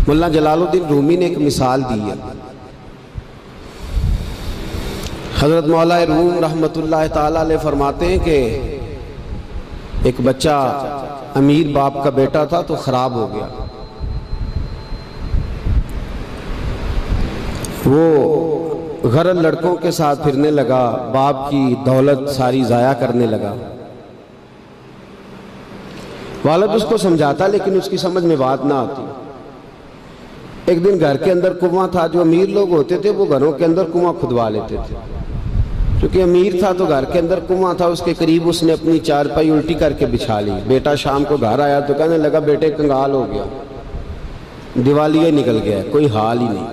मुल्ला जलालुद्दीन रूमी ने एक मिसाल दी है। हज़रत मौला रूम रहमतुल्लाह ताला अलैह फरमाते हैं कि एक बच्चा अमीर बाप का बेटा था तो ख़राब हो गया। वो गरल लड़कों के साथ फिरने लगा, बाप की दौलत सारी ज़ाया करने लगा। वालिद उसको समझाता लेकिन उसकी समझ में बात ना आती। एक दिन घर के अंदर कुआं था। जो अमीर लोग होते थे वो घरों के अंदर कुआं खुदवा लेते थे। क्योंकि अमीर था तो घर के अंदर कुआं था, उसके करीब उसने अपनी चारपाई उल्टी करके बिछा ली। बेटा शाम को घर आया तो कहने लगा बेटे कंगाल हो गया, दिवालिया निकल गया, कोई हाल ही नहीं,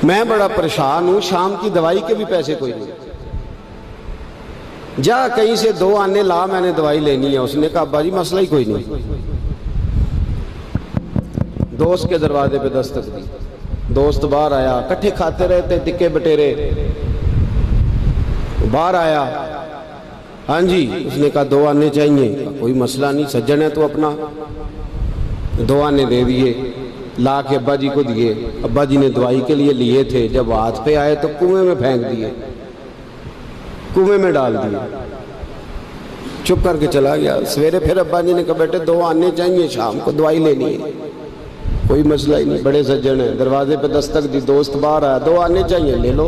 मैं बड़ा परेशान हूं, शाम की दवाई के भी पैसे कोई नहीं, जा कहीं से 2 आने ला, मैंने दवाई लेनी है। उसने कहा अब्बा जी मसला ही कोई नहीं। दोस्त के दरवाजे पे दस्तक दी, दोस्त बाहर आया, इकट्ठे खाते रहते टिक्के बटेरे। बाहर आया, हाँ जी, उसने कहा 2 आने चाहिए। कोई मसला नहीं, सज्जन है तो अपना। 2 आने दे दिए, ला के अब्बा जी को दिए। अब्बा जी ने दवाई के लिए लिए थे, जब हाथ पे आए तो कुएं में फेंक दिए, कुएं में डाल दिए, चुप करके चला गया। सवेरे फिर अब्बा जी ने कहा बेटे 2 आने चाहिए, शाम को दवाई लेनी है। कोई मसला ही नहीं, बड़े सज्जन है। दरवाजे पे दस्तक दी, दोस्त बाहर आया, 2 आने चाहिए, ले लो।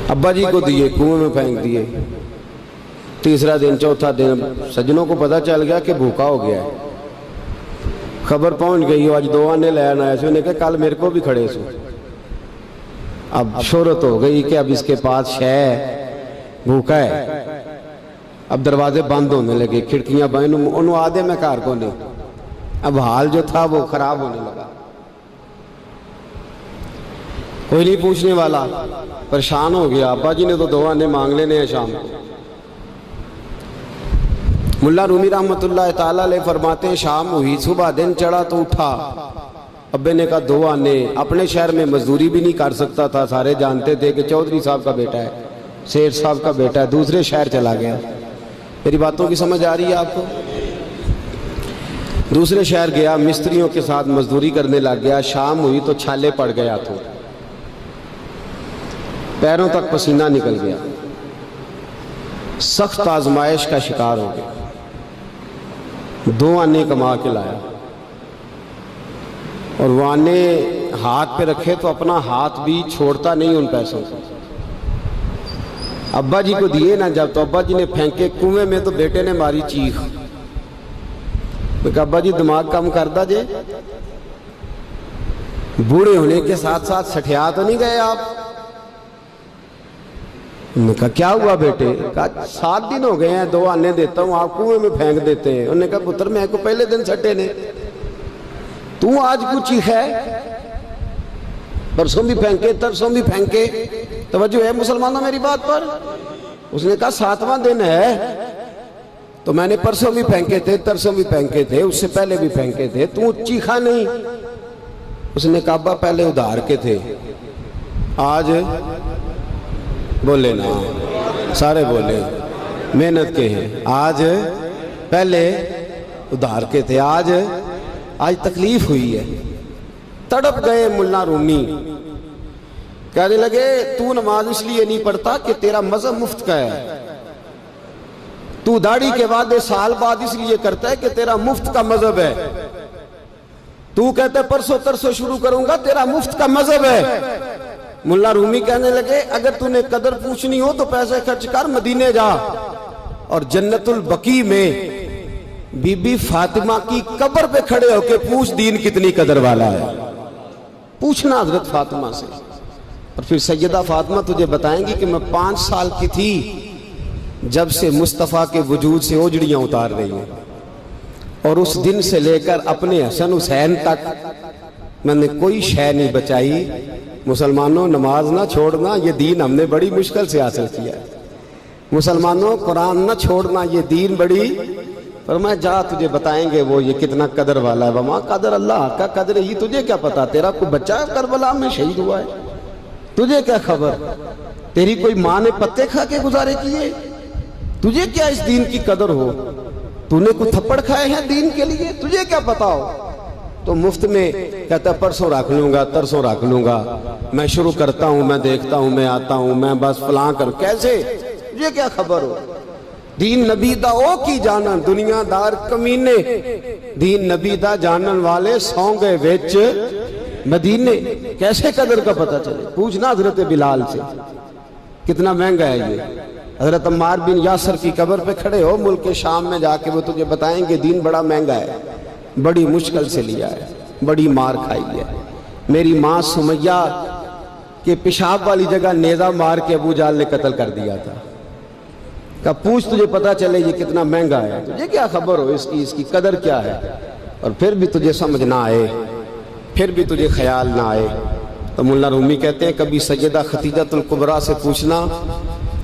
अब्बा जी को दिए, कुएं में फेंक दिए। तीसरा दिन, चौथा दिन, सज्जनों को पता चल गया कि भूखा हो गया है। खबर पहुंच गई, आज 2 आने लेना आया। उसने कहा कल मेरे को भी खड़े सो। अब शोहरत हो गई कि अब इसके पास शय भूखा है। अब दरवाजे बंद होने लगे, खिड़कियां बंद, उन्होंने आधे में कार को नहीं। अब हाल जो था वो खराब होने लगा। कोई नहीं पूछने वाला, परेशान हो गया। अब्बा जी ने तो 2 आने मांग लेने हैं शाम को। मुल्ला रूमी रहमतुल्लाह ताला अलैह फरमाते हैं शाम हुई, सुबह दिन चढ़ा तो उठा। अब्बे ने कहा 2 आने। अपने शहर में मजदूरी भी नहीं कर सकता था, सारे जानते थे कि चौधरी साहब का बेटा है, शेर साहब का बेटा है। दूसरे शहर चला गया। मेरी बातों की समझ आ रही है आपको? दूसरे शहर गया, मिस्त्रियों के साथ मजदूरी करने लग गया। शाम हुई तो छाले पड़ गया, तो पैरों तक पसीना निकल गया, सख्त आजमाइश का शिकार हो गया। 2 आने कमा के लाया और वो आने हाथ पे रखे तो अपना हाथ भी छोड़ता नहीं उन पैसों को। अब्बा जी को दिए ना जब, तो अब्बा जी ने फेंके कुएं में, तो बेटे ने मारी चीख। अब्बा जी दिमाग कम करदा जे, बूढ़े होने के साथ साथ सठिया तो नहीं गए आप? उन्होंने कहा क्या हुआ बेटे? कहा 7 दिन हो गए हैं, 2 आने देता हूं, आप कुएं में फेंक देते हैं। उन्होंने कहा पुत्र मैं को पहले दिन सटे ने, तू आज कुछ है, परसों भी फेंके, तरसों भी फेंके। तवज्जो है मुसलमानों मेरी बात पर? उसने कहा 7वां दिन है, तो मैंने परसों भी फेंके थे, तरसों भी फेंके थे, उससे पहले भी फेंके थे, तू चीखा नहीं। उसने कहा अब्बा पहले उधार के थे, आज बोले ना, सारे बोले मेहनत के हैं। आज पहले उधार के थे, आज तकलीफ हुई है। तड़प गए मुल्ला रूमी, कहने लगे तू नमाज इसलिए नहीं पढ़ता कि तेरा मजहब मुफ्त का है, तू दाढ़ी के वादे साल बाद इसलिए करता है कि तेरा मुफ्त का मजहब है, तू कहता है परसों तरसों शुरू करूंगा, तेरा मुफ्त का मजहब है। मुल्ला रूमी कहने लगे अगर तूने कदर पूछनी हो तो पैसे खर्च कर मदीने जा और जन्नतुल बकी में बीबी फातिमा की कब्र पे खड़े होके पूछ दीन कितनी कदर वाला है। पूछना हजरत फातिमा से, और फिर सैयदा फातिमा तुझे बताएंगी कि मैं 5 साल की थी जब से मुस्तफ़ा के वजूद से ओजड़ियां उतार रही हैं, और उस दिन से लेकर अपने हसन हुसैन तक मैंने कोई शय नहीं बचाई। मुसलमानों नमाज ना छोड़ना, ये दीन हमने बड़ी मुश्किल से हासिल किया है। मुसलमानों कुरान ना छोड़ना, ये दीन बड़ी, पर मैं जा तुझे बताएंगे वो ये कितना कदर वाला है। वमा कदर अल्लाह का कदर ही, तुझे क्या पता, तेरा कोई बच्चा करबला में शहीद हुआ है, तुझे क्या खबर, तेरी कोई माँ ने पत्ते खा के गुजारे किए, तुझे क्या इस दीन की कदर हो। तूने कुछ थप्पड़ खाए हैं दीन के लिए, तुझे क्या पता हो? तो मुफ्त में कहता परसों रख लूंगा, तरसों रख लूंगा, मैं शुरू करता हूं, मैं देखता हूं, मैं आता हूं, मैं बस फलां कर। कैसे? तुझे क्या खबर हो? दीन नबी दा ओ की जानन दुनियादार कमीने, दीन नबी दा जानन वाले सौ गए विच मदीने। कैसे कदर का पता चले? पूछना हजरत बिलाल से, कितना महंगा है ये। हजरत अम्मार बिन यासर की कब्र पे खड़े हो मुल्क के शाम में जाके, वो तुझे बताएंगे दीन बड़ा महंगा है, बड़ी मुश्किल से लिया है, बड़ी मार खाई है। मेरी माँ सुमैया के पेशाब वाली जगह नेजा मार के अबू जाल ने कत्ल कर दिया था। का पूछ तुझे पता चले ये कितना महंगा है, तुझे क्या खबर हो इसकी कदर क्या है? और फिर भी तुझे समझ ना आए, फिर भी तुझे ख्याल ना आए। तो मुल्ला रूमी कहते हैं कभी सैयदा खतीजतुल कुबरा से पूछना,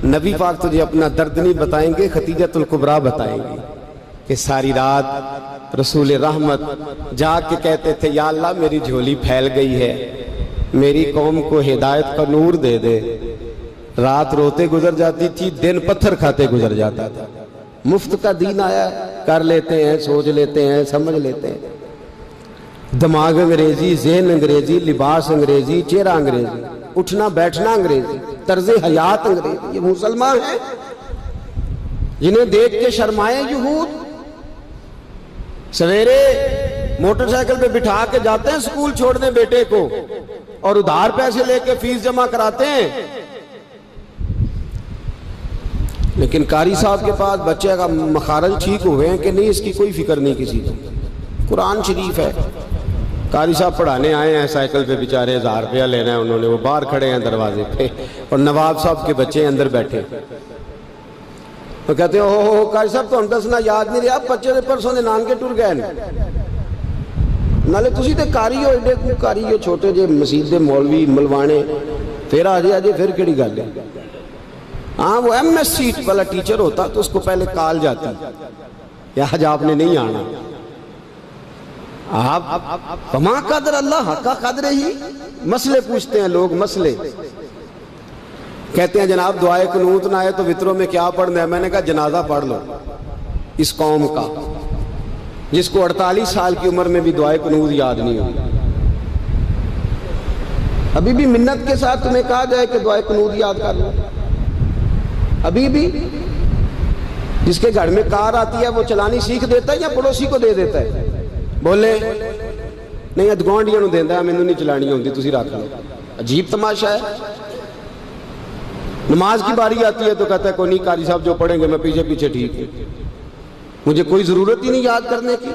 नबी पाक तुझे अपना दर्द नहीं बताएंगे, खतीजतुल कुबरा बताएंगे कि सारी रात रसूल रहमत जाग के कहते थे या अल्लाह मेरी झोली फैल गई है, मेरी कौम को हिदायत का नूर दे दे। रात रोते गुजर जाती थी, दिन पत्थर खाते गुजर जाता था। मुफ्त का दीन आया, कर लेते हैं, सोच लेते हैं, समझ लेते हैं। दिमाग अंग्रेजी, ज़हन अंग्रेजी, लिबास अंग्रेजी, चेहरा अंग्रेजी, उठना बैठना अंग्रेजी, तर्ज हयात अंग्रेजी। ये मुसलमान हैं जिन्हें देख के शर्माए यहूद। सवेरे मोटरसाइकिल पे बिठा के जाते हैं स्कूल छोड़ने बेटे को, और उधार पैसे लेके फीस जमा कराते हैं। लेकिन कारी साहब के पास बच्चे का मखारज ठीक हुए हैं कि नहीं, इसकी कोई फिक्र नहीं किसी को। कुरान शरीफ है, कारी साहब पढ़ाने आए हैं साइकिल पे, बेचारे 1000 रुपया लेना है उन्होंने, वो बाहर खड़े हैं दरवाजे पे, और नवाब साहब के बच्चे अंदर बैठे। तो कहते हो कारी साहब तो दसना याद नहीं रहा, बच्चे ने परसों ने नान के टुर गए नाले तुसी ते कारी हो, एडे को कारी हो, छोटे जे मसीत दे मौलवी मलवाने, फिर आ जाए फिर केड़ी गल है। हाँ वो MS सीट वाला टीचर होता तो उसको पहले कॉल जाती, आज आपने नहीं आना। आप कमा कदर अल्लाह का कदर ही। मसले पूछते हैं लोग, मसले कहते हैं जनाब दुआए कुनूत ना आए तो वित्रों में क्या पढ़ना है? मैंने कहा जनाजा पढ़ लो इस कौम का, जिसको 48 साल की उम्र में भी दुआए कुनूत याद नहीं हुई। अभी भी मिन्नत के साथ तुम्हें कहा जाए कि दुआए कुनूत याद कर लो, अभी भी जिसके घर में कार आती है वो चलानी सीख देता है या पड़ोसी को दे देता है? बोले नहीं अदगौंडिया नूं देंदा, मैनू नहीं चलानी होंदी, तुसी रख लो। अजीब तमाशा है। नमाज की बारी आती है तो कहता है कोई नहीं कारी साहब जो पढ़ेंगे मैं पीछे पीछे ठीक है, मुझे कोई जरूरत ही नहीं याद करने की।